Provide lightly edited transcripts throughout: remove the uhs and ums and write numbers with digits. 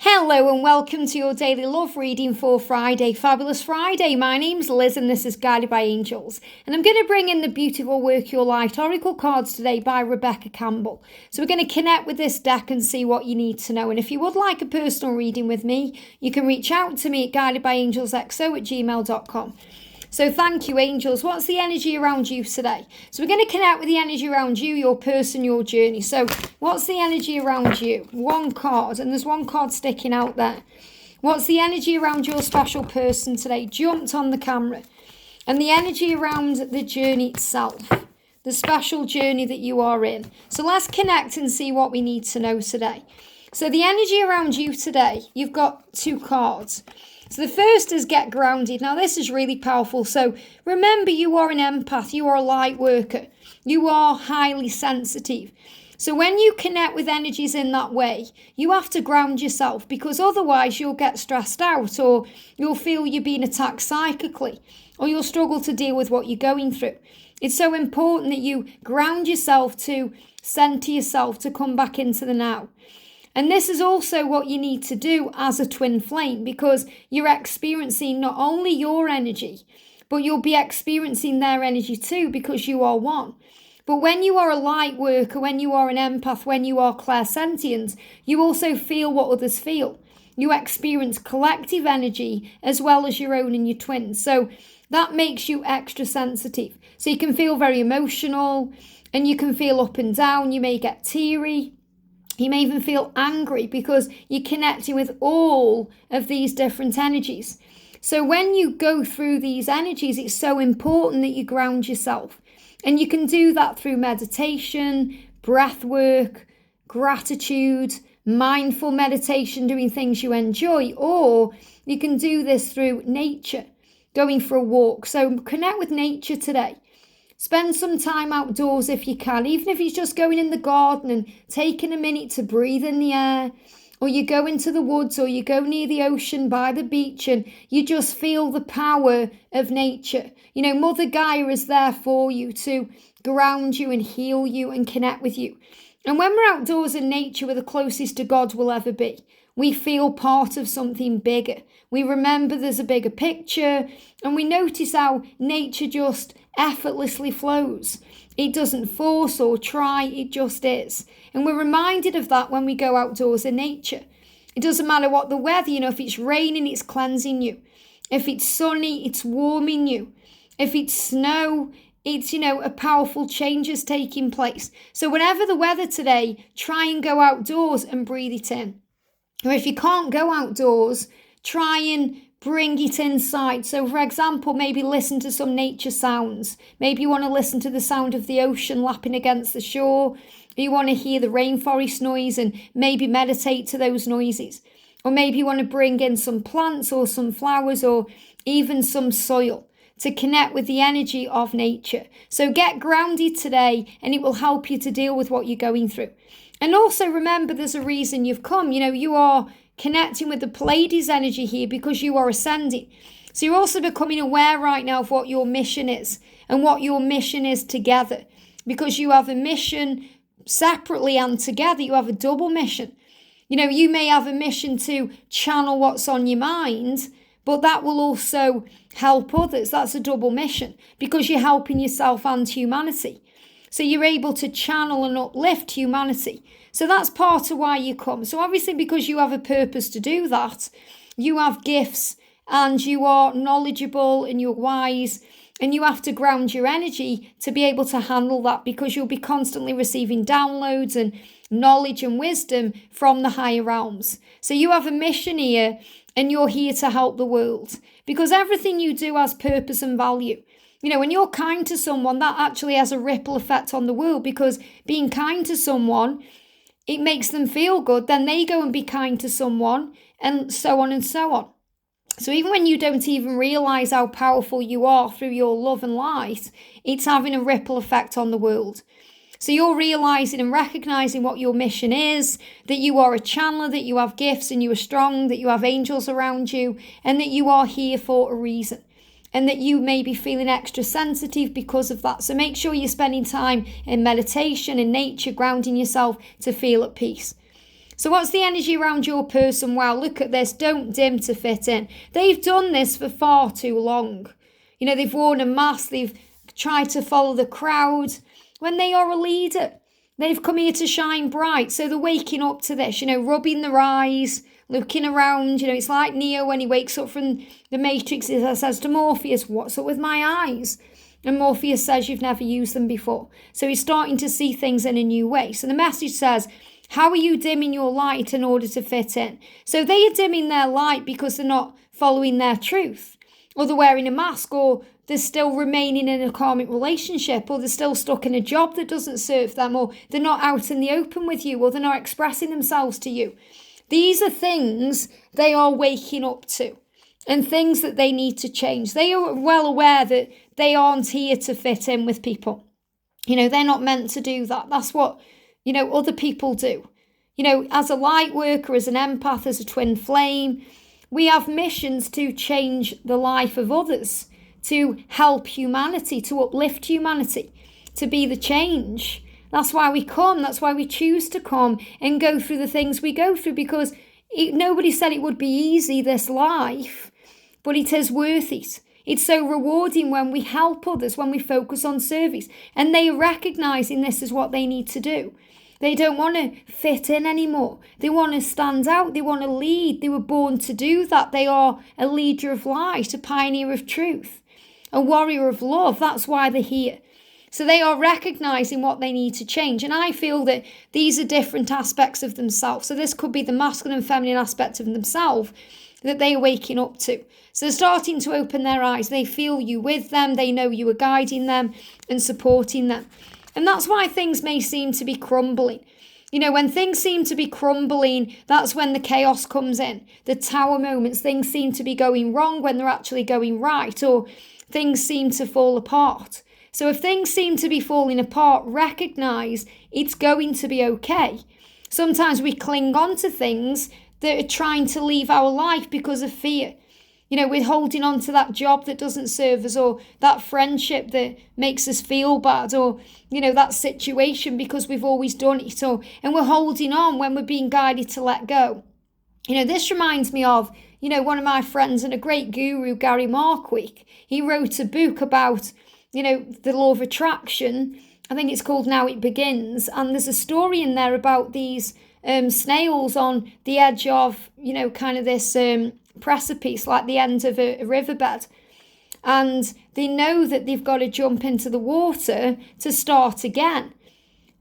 Hello and welcome to your daily love reading for Friday. Fabulous Friday. My name's Liz and this is Guided by Angels. And I'm going to bring in the beautiful Work Your Light Oracle cards today by Rebecca Campbell. So we're going to connect with this deck and see what you need to know. And if you would like a personal reading with me, you can reach out to me at guidedbyangelsxo@gmail.com. So thank you, angels. What's the energy around you today? So we're going to connect with the energy around you, your person, your journey. So what's the energy around you? One card, and there's one card sticking out there. What's the energy around your special person today? Jumped on the camera. And the energy around the journey itself, the special journey that you are in. So let's connect and see what we need to know today. So the energy around you today, you've got two cards. So the first is get grounded. Now this is really powerful. So remember, you are an empath. You are a light worker. You are highly sensitive. So when you connect with energies in that way, you have to ground yourself, because otherwise you'll get stressed out, or you'll feel you're being attacked psychically, or you'll struggle to deal with what you're going through. It's so important that you ground yourself, to center yourself, to come back into the now. And this is also what you need to do as a twin flame, because you're experiencing not only your energy, but you'll be experiencing their energy too, because you are one. But when you are a light worker, when you are an empath, when you are clairsentient, you also feel what others feel. You experience collective energy as well as your own and your twins. So that makes you extra sensitive. So you can feel very emotional, and you can feel up and down. You may get teary. You may even feel angry, because you're connecting with all of these different energies. So when you go through these energies, it's so important that you ground yourself. And you can do that through meditation, breath work, gratitude, mindful meditation, doing things you enjoy, or you can do this through nature, going for a walk. So connect with nature today. Spend some time outdoors if you can, even if it's just going in the garden and taking a minute to breathe in the air, or you go into the woods, or you go near the ocean by the beach and you just feel the power of nature. You know, Mother Gaia is there for you to ground you and heal you and connect with you. And when we're outdoors in nature, we're the closest to God we'll ever be. We feel part of something bigger. We remember there's a bigger picture, and we notice how nature just effortlessly flows. It doesn't force or try, it just is. And we're reminded of that when we go outdoors in nature. It doesn't matter what the weather, if it's raining, it's cleansing you. If it's sunny, it's warming you. If it's snow, it's, a powerful change is taking place. So whatever the weather today, try and go outdoors and breathe it in. Or if you can't go outdoors, try and bring it inside. So for example, maybe listen to some nature sounds. Maybe you want to listen to the sound of the ocean lapping against the shore. You want to hear the rainforest noise and maybe meditate to those noises. Or maybe you want to bring in some plants or some flowers or even some soil to connect with the energy of nature. So get grounded today, and it will help you to deal with what you're going through. And also remember, there's a reason you've come. You are connecting with the Pleiades energy here because you are ascending. So you're also becoming aware right now of what your mission is and what your mission is together, because you have a mission separately and together. You have a double mission. You may have a mission to channel what's on your mind, but that will also help others. That's a double mission, because you're helping yourself and humanity. So you're able to channel and uplift humanity. So that's part of why you come. So obviously, because you have a purpose to do that, you have gifts and you are knowledgeable and you're wise, and you have to ground your energy to be able to handle that, because you'll be constantly receiving downloads and knowledge and wisdom from the higher realms. So you have a mission here, and you're here to help the world, because everything you do has purpose and value. When you're kind to someone, that actually has a ripple effect on the world, because being kind to someone, it makes them feel good. Then they go and be kind to someone, and so on and so on. So even when you don't even realize how powerful you are through your love and light, it's having a ripple effect on the world. So you're realizing and recognizing what your mission is, that you are a channeler, that you have gifts and you are strong, that you have angels around you, and that you are here for a reason. And that you may be feeling extra sensitive because of that. So make sure you're spending time in meditation, in nature, grounding yourself to feel at peace. So what's the energy around your person? Wow, look at this. Don't dim to fit in. They've done this for far too long. You know, they've worn a mask. They've tried to follow the crowd when they are a leader. They've come here to shine bright. So they're waking up to this, you know, rubbing their eyes, looking around. You know, it's like Neo when he wakes up from the Matrix. He says to Morpheus, what's up with my eyes? And Morpheus says, you've never used them before. So he's starting to see things in a new way. So the message says, how are you dimming your light in order to fit in? So they are dimming their light because they're not following their truth, or they're wearing a mask, or they're still remaining in a karmic relationship, or they're still stuck in a job that doesn't serve them, or they're not out in the open with you, or they're not expressing themselves to you. These are things they are waking up to, and things that they need to change. They are well aware that they aren't here to fit in with people. You know, they're not meant to do that. That's what, you know, other people do. You know, as a light worker, as an empath, as a twin flame, we have missions to change the life of others, to help humanity, to uplift humanity, to be the change. That's why we come. That's why we choose to come and go through the things we go through, because nobody said it would be easy, this life, but it is worth it. It's so rewarding when we help others, when we focus on service, and they are recognizing this is what they need to do. They don't want to fit in anymore. They want to stand out. They want to lead. They were born to do that. They are a leader of light, a pioneer of truth, a warrior of love. That's why they're here. So they are recognizing what they need to change. And I feel that these are different aspects of themselves. So this could be the masculine and feminine aspect of themselves that they are waking up to. So they're starting to open their eyes. They feel you with them. They know you are guiding them and supporting them. And that's why things may seem to be crumbling. You know, when things seem to be crumbling, that's when the chaos comes in. The tower moments, things seem to be going wrong when they're actually going right, or things seem to fall apart. So if things seem to be falling apart, recognize it's going to be okay. Sometimes we cling on to things that are trying to leave our life because of fear. You know, we're holding on to that job that doesn't serve us, or that friendship that makes us feel bad, or, you know, that situation because we've always done it, and we're holding on when we're being guided to let go. You know, this reminds me of, you know, one of my friends and a great guru, Gary Markwick. He wrote a book about, you know, the law of attraction. I think it's called Now It Begins. And there's a story in there about these snails on the edge of, you know, kind of this precipice, like the end of a riverbed, and they know that they've got to jump into the water to start again.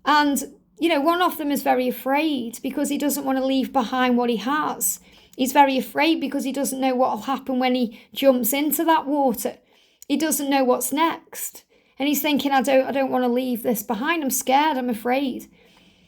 And you know, one of them is very afraid because he doesn't want to leave behind what he has. He's very afraid because he doesn't know what will happen when he jumps into that water. He doesn't know what's next, and he's thinking, I don't want to leave this behind. I'm scared, I'm afraid.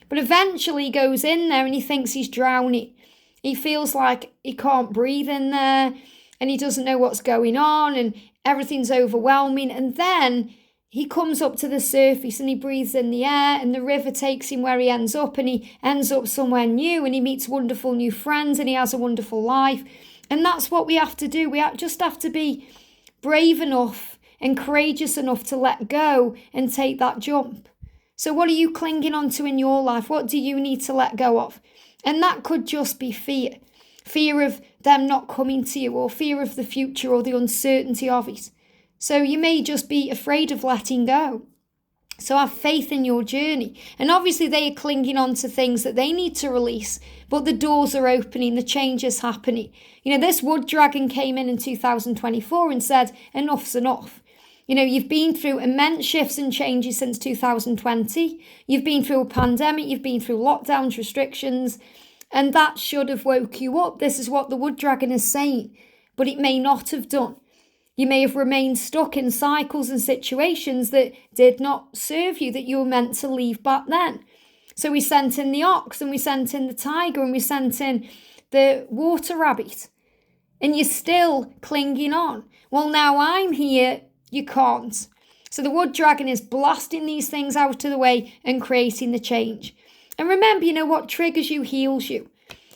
But eventually he goes in there and he thinks he's drowning. He feels like he can't breathe in there, and he doesn't know what's going on, and everything's overwhelming. And then he comes up to the surface and he breathes in the air, and the river takes him where he ends up, and he ends up somewhere new, and he meets wonderful new friends, and he has a wonderful life. And that's what we have to do. We just have to be brave enough and courageous enough to let go and take that jump. So what are you clinging on to in your life? What do you need to let go of? And that could just be fear. Fear of them not coming to you, or fear of the future, or the uncertainty of it. So you may just be afraid of letting go. So have faith in your journey. And obviously they are clinging on to things that they need to release, but the doors are opening, the change is happening. You know, this wood dragon came in 2024 and said, enough's enough. You know, you've been through immense shifts and changes since 2020. You've been through a pandemic, you've been through lockdowns, restrictions, and that should have woke you up. This is what the wood dragon is saying, but it may not have done. You may have remained stuck in cycles and situations that did not serve you, that you were meant to leave back then. So we sent in the ox, and we sent in the tiger, and we sent in the water rabbit, and you're still clinging on. Well, now I'm here. You can't. So the wood dragon is blasting these things out of the way and creating the change. And remember, you know, what triggers you heals you.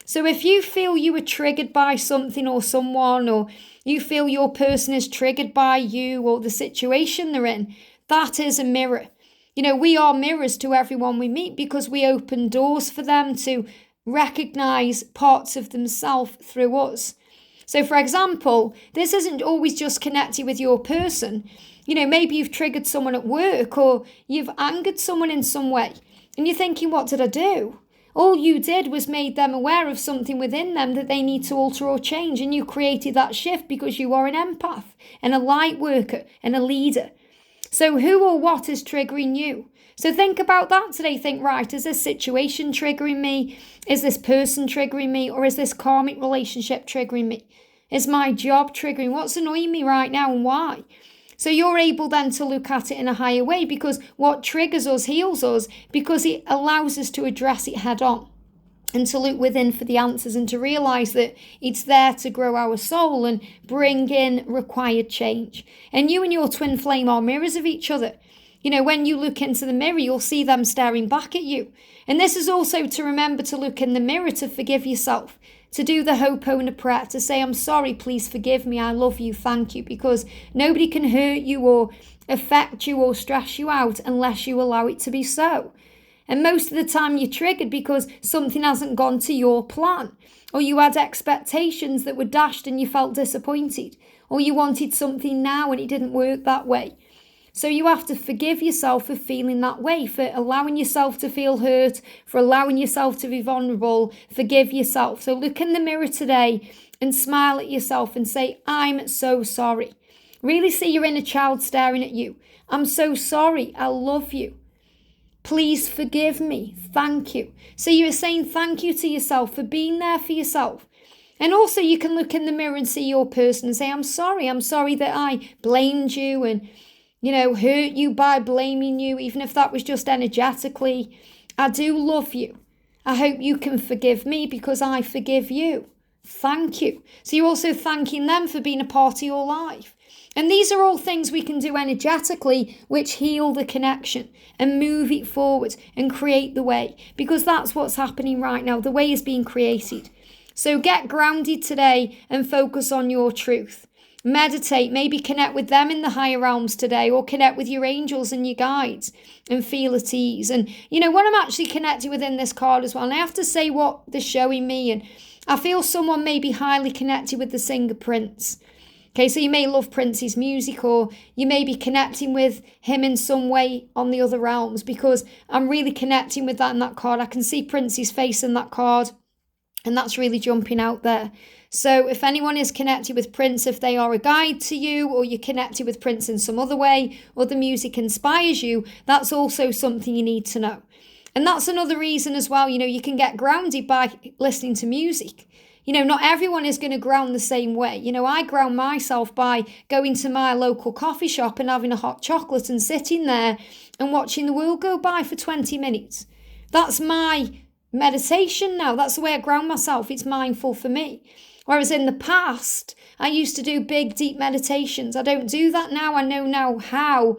So if you feel you were triggered by something or someone, or you feel your person is triggered by you or the situation they're in, that is a mirror. You know, we are mirrors to everyone we meet because we open doors for them to recognize parts of themselves through us. So, for example, this isn't always just connected with your person. Maybe you've triggered someone at work or you've angered someone in some way. And you're thinking, what did I do? All you did was made them aware of something within them that they need to alter or change. And you created that shift because you are an empath and a light worker and a leader. So who or what is triggering you? So think about that today. Think, right, is this situation triggering me? Is this person triggering me? Or is this karmic relationship triggering me? Is my job triggering? What's annoying me right now and why? So you're able then to look at it in a higher way, because what triggers us heals us, because it allows us to address it head on and to look within for the answers and to realize that it's there to grow our soul and bring in required change. And you and your twin flame are mirrors of each other. When you look into the mirror, you'll see them staring back at you. And this is also to remember to look in the mirror, to forgive yourself, to do the Ho'oponopono prayer, to say, I'm sorry, please forgive me, I love you, thank you, because nobody can hurt you or affect you or stress you out unless you allow it to be so. And most of the time you're triggered because something hasn't gone to your plan, or you had expectations that were dashed and you felt disappointed, or you wanted something now and it didn't work that way. So you have to forgive yourself for feeling that way, for allowing yourself to feel hurt, for allowing yourself to be vulnerable. Forgive yourself. So look in the mirror today and smile at yourself and say, I'm so sorry. Really see your inner child staring at you. I'm so sorry. I love you. Please forgive me. Thank you. So you're saying thank you to yourself for being there for yourself. And also you can look in the mirror and see your person and say, I'm sorry. I'm sorry that I blamed you and hurt you by blaming you, even if that was just energetically. I do love you. I hope you can forgive me because I forgive you. Thank you. So you're also thanking them for being a part of your life. And these are all things we can do energetically, which heal the connection and move it forward and create the way, because that's what's happening right now. The way is being created. So get grounded today and focus on your truth. Meditate, maybe connect with them in the higher realms today, or connect with your angels and your guides and feel at ease. And when I'm actually connected within this card as well, and I have to say what they're showing me, and I feel someone may be highly connected with the singer Prince. Okay, so you may love Prince's music, or you may be connecting with him in some way on the other realms, because I'm really connecting with that in that card. I can see Prince's face in that card, and that's really jumping out there. So if anyone is connected with Prince, if they are a guide to you, or you're connected with Prince in some other way, or the music inspires you, that's also something you need to know. And that's another reason as well, you can get grounded by listening to music. Not everyone is going to ground the same way. I ground myself by going to my local coffee shop and having a hot chocolate and sitting there and watching the world go by for 20 minutes. That's my meditation now. That's the way I ground myself. It's mindful for me. Whereas in the past, I used to do big, deep meditations. I don't do that now. I know now how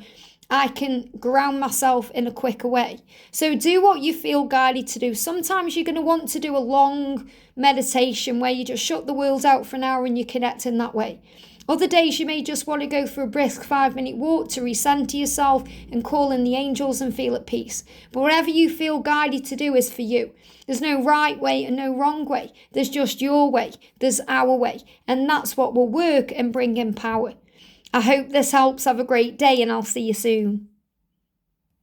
I can ground myself in a quicker way. So do what you feel guided to do. Sometimes you're going to want to do a long meditation where you just shut the world out for an hour and you connect in that way. Other days you may just want to go for a brisk 5-minute walk to recenter yourself and call in the angels and feel at peace. But whatever you feel guided to do is for you. There's no right way and no wrong way. There's just your way. There's our way. And that's what will work and bring in power. I hope this helps. Have a great day and I'll see you soon.